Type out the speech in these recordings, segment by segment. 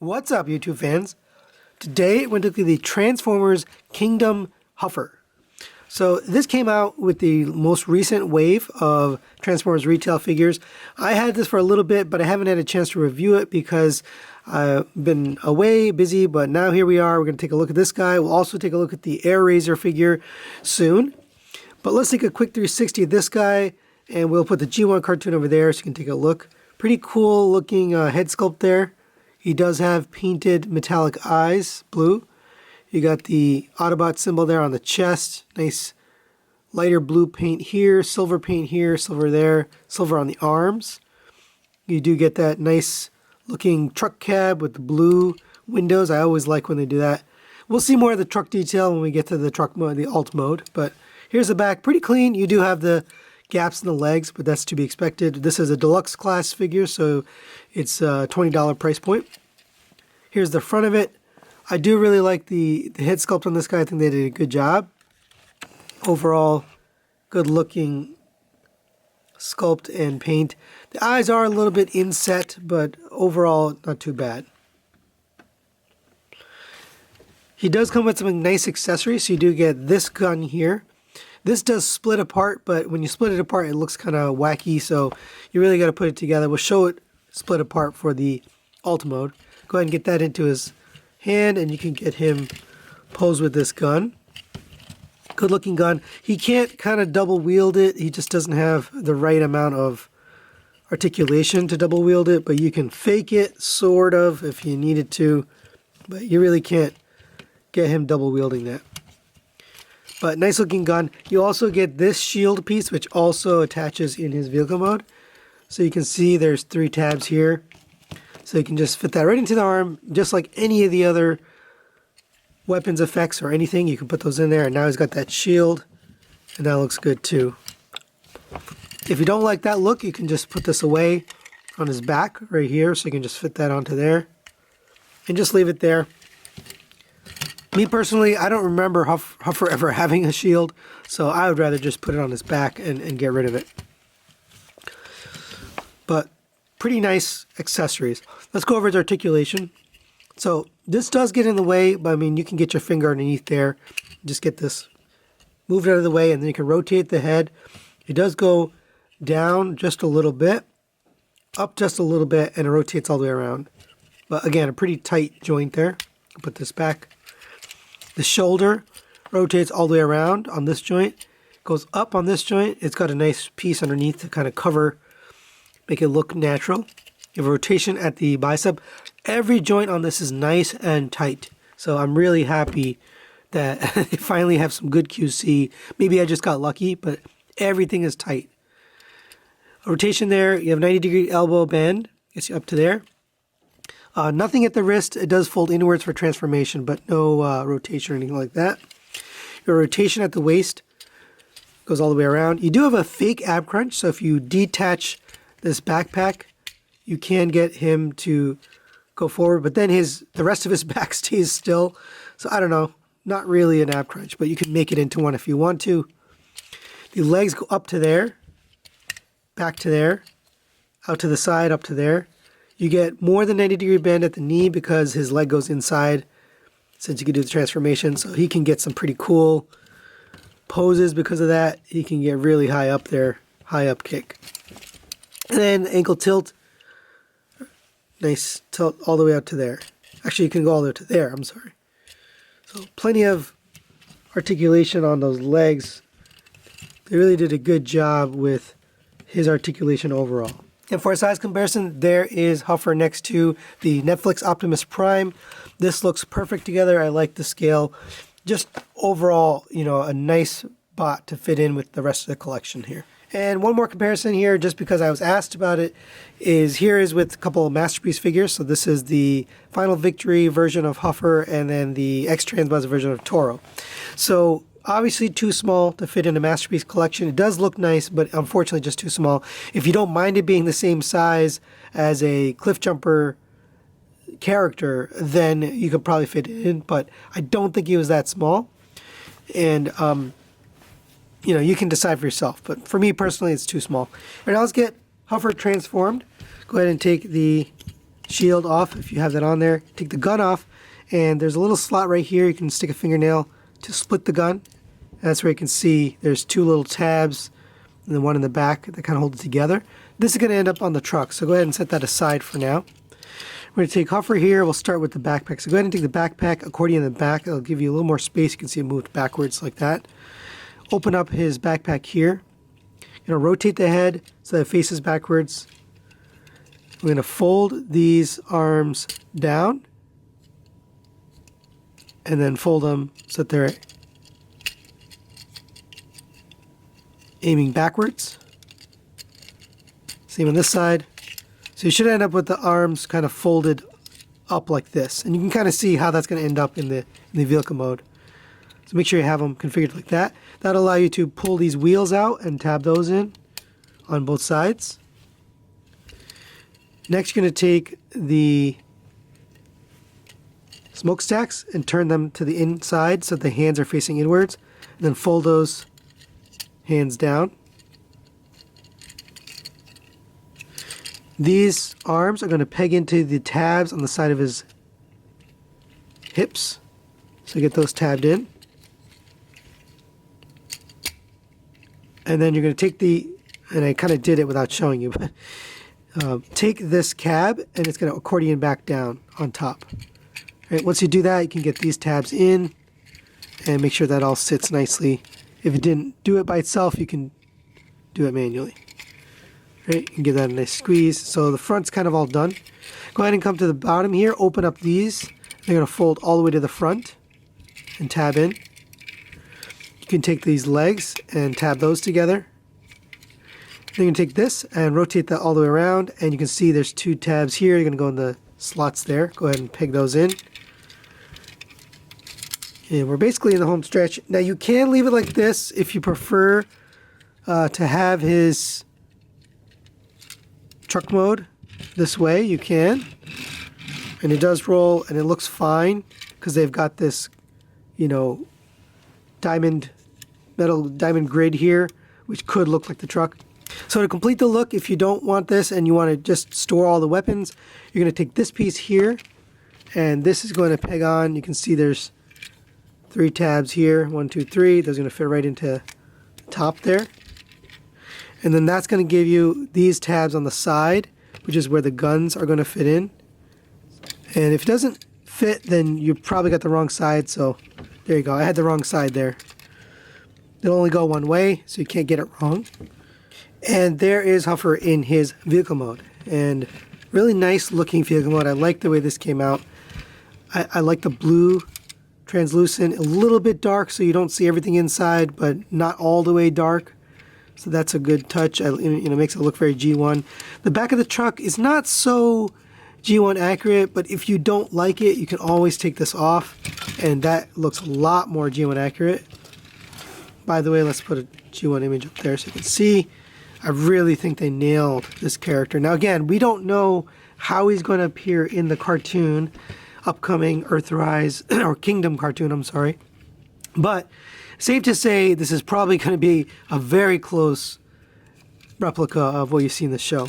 What's up, YouTube fans? Today we're going to look at the Transformers Kingdom Huffer. So this came out with the most recent wave of Transformers retail figures. I had this for a little bit, but I haven't had a chance to review it because I've been away, busy, but now here we are. We're going to take a look at this guy. We'll also take a look at the Air Razor figure soon. But let's take a quick 360 of this guy, and we'll put the G1 cartoon over there so you can take a look. Pretty cool looking head sculpt there. He does have painted metallic eyes, blue. You got the Autobot symbol there on the chest. Nice lighter blue paint here, silver paint here, silver there, silver on the arms. You do get that nice looking truck cab with the blue windows. I always like when they do that. We'll see more of the truck detail when we get to the truck mode, the alt mode. But here's the back, pretty clean. You do have the gaps in the legs, but that's to be expected. This is a deluxe class figure, so it's a $20 price point. Here's the front of it. I do really like the head sculpt on this guy. I think they did a good job. Overall, good looking sculpt and paint. The eyes are a little bit inset, but overall not too bad. He does come with some nice accessories, so you do get this gun here. This does split apart, but when you split it apart, it looks kind of wacky, so you really got to put it together. We'll show it split apart for the alt mode. Go ahead and get that into his hand, and you can get him posed with this gun. Good looking gun. He can't kind of double wield it. He just doesn't have the right amount of articulation to double wield it, but you can fake it, sort of, if you needed to, but you really can't get him double wielding that. But nice looking gun. You also get this shield piece, which also attaches in his vehicle mode. So you can see there's 3 tabs here. So you can just fit that right into the arm, just like any of the other weapons effects or anything. You can put those in there, and now he's got that shield, and that looks good too. If you don't like that look, you can just put this away on his back right here, so you can just fit that onto there, and just leave it there. Me personally, I don't remember Huffer ever having a shield, so I would rather just put it on his back and get rid of it. But pretty nice accessories. Let's go over his articulation. So this does get in the way, but I mean, you can get your finger underneath there. Just get this moved out of the way, and then you can rotate the head. It does go down just a little bit, up just a little bit, and it rotates all the way around. But again, a pretty tight joint there. I'll put this back. The shoulder rotates all the way around on this joint. Goes up on this joint. It's got a nice piece underneath to kind of cover, make it look natural. You have a rotation at the bicep. Every joint on this is nice and tight. So I'm really happy that they finally have some good QC. Maybe I just got lucky, but everything is tight. A rotation there. You have 90-degree elbow bend. Gets you up to there. Nothing at the wrist. It does fold inwards for transformation, but no rotation or anything like that. Your rotation at the waist goes all the way around. You do have a fake ab crunch, so if you detach this backpack, you can get him to go forward, but then the rest of his back stays still. So I don't know, not really an ab crunch, but you can make it into one if you want to. The legs go up to there, back to there, out to the side, up to there. You get more than 90-degree bend at the knee because his leg goes inside, since you can do the transformation. So he can get some pretty cool poses because of that. He can get really high up there, high up kick. And then ankle tilt, nice tilt all the way out to there. Actually, you can go all the way to there, I'm sorry. So plenty of articulation on those legs. They really did a good job with his articulation overall. And for a size comparison, there is Huffer next to the Netflix Optimus Prime. This looks perfect together. I like the scale. Just overall, you know, a nice bot to fit in with the rest of the collection here. And one more comparison here, just because I was asked about it, is with a couple of Masterpiece figures. So this is the Final Victory version of Huffer, and then the X-Transbuzz version of Toro. So obviously too small to fit in a Masterpiece collection. It does look nice, but unfortunately just too small. If you don't mind it being the same size as a Cliffjumper character, then you could probably fit it in, but I don't think he was that small. And you know, you can decide for yourself, but for me personally, it's too small. All right, now let's get Huffer transformed. Go ahead and take the shield off if you have that on there. Take the gun off, and there's a little slot right here. You can stick a fingernail to split the gun. That's where you can see there's two little tabs and then one in the back that kind of hold it together. This is going to end up on the truck, so go ahead and set that aside for now. We're going to take Huffer here. We'll start with the backpack. So go ahead and take the backpack, accordion in the back. It'll give you a little more space. You can see it moved backwards like that. Open up his backpack here. You're going to rotate the head so that it faces backwards. We're going to fold these arms down and then fold them so that they're aiming backwards. Same on this side. So you should end up with the arms kind of folded up like this. And you can kind of see how that's going to end up in the vehicle mode. So make sure you have them configured like that. That'll allow you to pull these wheels out and tab those in on both sides. Next, you're going to take the smokestacks and turn them to the inside so the hands are facing inwards. And then fold those hands down. These arms are going to peg into the tabs on the side of his hips. So get those tabbed in. And then you're going to take and I kind of did it without showing you, but take this cab and it's going to accordion back down on top. All right, once you do that, you can get these tabs in and make sure that all sits nicely. If it didn't do it by itself, you can do it manually. Right, and give that a nice squeeze. So the front's kind of all done. Go ahead and come to the bottom here, open up these. They're going to fold all the way to the front and tab in. You can take these legs and tab those together. Then you can take this and rotate that all the way around, and you can see there's two tabs here. You're going to go in the slots there. Go ahead and peg those in. And we're basically in the home stretch. Now you can leave it like this if you prefer to have his truck mode this way. You can, and it does roll and it looks fine because they've got this, you know, metal diamond grid here, which could look like the truck. So to complete the look, if you don't want this and you want to just store all the weapons, you're going to take this piece here, and this is going to peg on. You can see there's 3 tabs here, 1, 2, 3. Those are going to fit right into the top there. And then that's going to give you these tabs on the side, which is where the guns are going to fit in. And if it doesn't fit, then you probably got the wrong side. So there you go. I had the wrong side there. It'll only go one way, so you can't get it wrong. And there is Huffer in his vehicle mode. And really nice looking vehicle mode. I like the way this came out. I like the blue translucent, a little bit dark so you don't see everything inside, but not all the way dark. So that's a good touch. Makes it look very G1. The back of the truck is not so G1 accurate, but if you don't like it, you can always take this off, and that looks a lot more G1 accurate. By the way, let's put a G1 image up there so you can see. I really think they nailed this character. Now again, we don't know how he's going to appear in the cartoon, upcoming Earthrise, or Kingdom cartoon, I'm sorry. But safe to say this is probably going to be a very close replica of what you see in the show.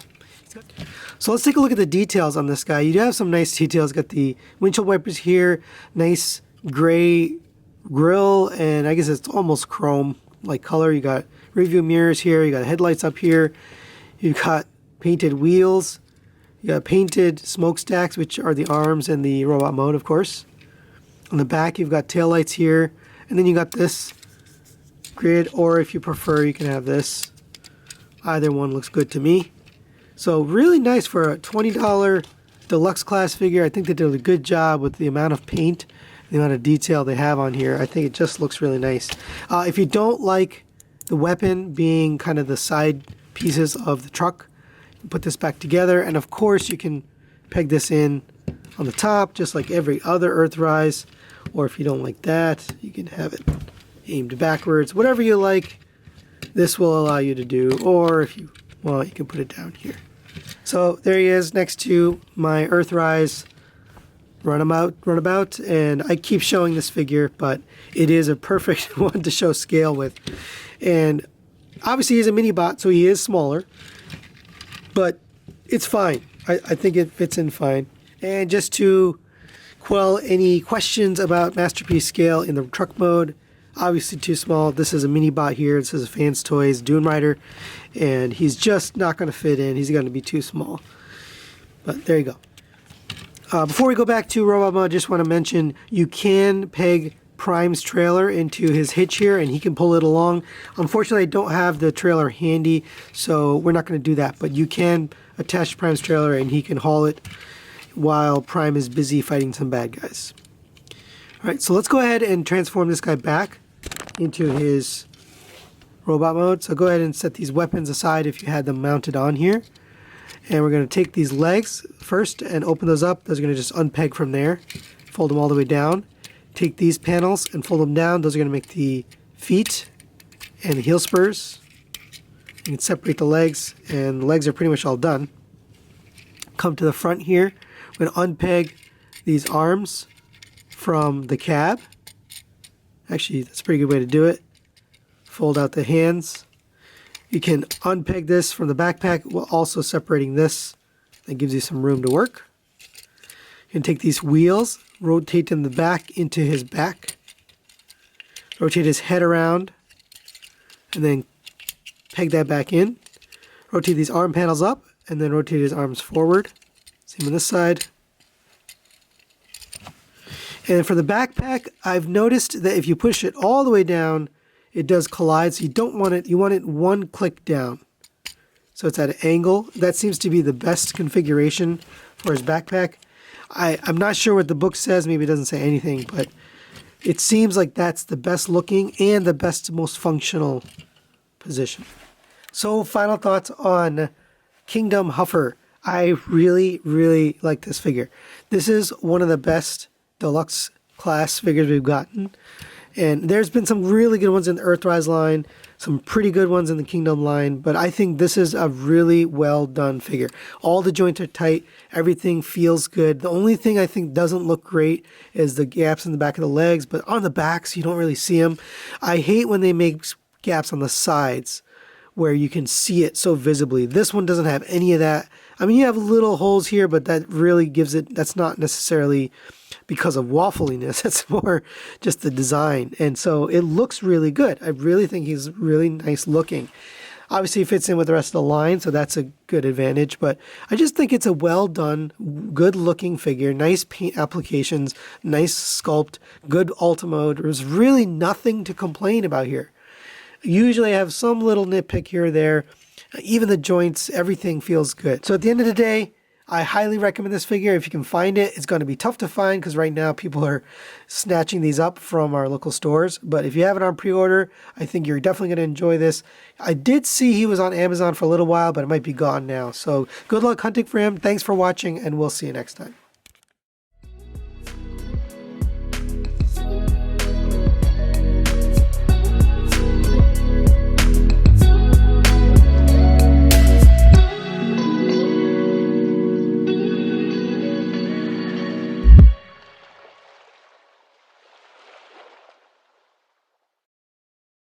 So let's take a look at the details on this guy. You do have some nice details. Got the windshield wipers here, nice gray grill, and I guess it's almost chrome like color. You got review mirrors here, you got headlights up here, you've got painted wheels, you got painted smokestacks, which are the arms and the robot mode, of course. On the back you've got taillights here, and then you got this grid, or if you prefer you can have this. Either one looks good to me. So really nice for a $20 deluxe class figure. I think they did a good job with the amount of paint, the amount of detail they have on here. I think it just looks really nice. If you don't like the weapon being kind of the side pieces of the truck, you can put this back together, and of course you can peg this in on the top just like every other Earthrise, or if you don't like that, you can have it aimed backwards. Whatever you like, this will allow you to do, or if you want, you can put it down here. So there he is next to my Earthrise runabout, and I keep showing this figure, but it is a perfect one to show scale with. And obviously he's a mini bot, so he is smaller, but it's fine. I think it fits in fine. And just to quell any questions about Masterpiece scale in the truck mode, obviously too small. This is a mini bot here. This is Fans Toys Dune Rider, and he's just not going to fit in. He's going to be too small. But there you go. Before we go back to robot mode, I just want to mention you can peg Prime's trailer into his hitch here, and he can pull it along. Unfortunately, I don't have the trailer handy, so we're not going to do that. But you can attach Prime's trailer, and he can haul it while Prime is busy fighting some bad guys. All right, so let's go ahead and transform this guy back into his robot mode. So go ahead and set these weapons aside if you had them mounted on here. And we're going to take these legs first and open those up. Those are going to just unpeg from there. Fold them all the way down. Take these panels and fold them down. Those are going to make the feet and the heel spurs. You can separate the legs, and the legs are pretty much all done. Come to the front here. We're going to unpeg these arms from the cab. Actually, that's a pretty good way to do it. Fold out the hands. You can unpeg this from the backpack while also separating this. That gives you some room to work. You can take these wheels, rotate them the back into his back, rotate his head around, and then peg that back in. Rotate these arm panels up, and then rotate his arms forward. Same on this side. And for the backpack, I've noticed that if you push it all the way down, it does collide, so you don't want it, you want it one click down. So it's at an angle. That seems to be the best configuration for his backpack. I'm not sure what the book says, maybe it doesn't say anything, but it seems like that's the best looking and the best, most functional position. So final thoughts on Kingdom Huffer. I really, really like this figure. This is one of the best deluxe class figures we've gotten. And there's been some really good ones in the Earthrise line, some pretty good ones in the Kingdom line, but I think this is a really well done figure. All the joints are tight, everything feels good. The only thing I think doesn't look great is the gaps in the back of the legs, but on the backs you don't really see them. I hate when they make gaps on the sides where you can see it so visibly. This one doesn't have any of that. I mean, you have little holes here, but that really gives it, that's not necessarily because of waffliness. It's more just the design. And so it looks really good. I really think he's really nice looking. Obviously, he fits in with the rest of the line, so that's a good advantage. But I just think it's a well done, good looking figure. Nice paint applications, nice sculpt, good Ultra mode. There's really nothing to complain about here. Usually I have some little nitpick here or there. Even the joints, everything feels good. So at the end of the day, I highly recommend this figure. If you can find it, it's going to be tough to find because right now people are snatching these up from our local stores. But if you have it on pre-order, I think you're definitely going to enjoy this. I did see he was on Amazon for a little while, but it might be gone now. So good luck hunting for him. Thanks for watching, and we'll see you next time.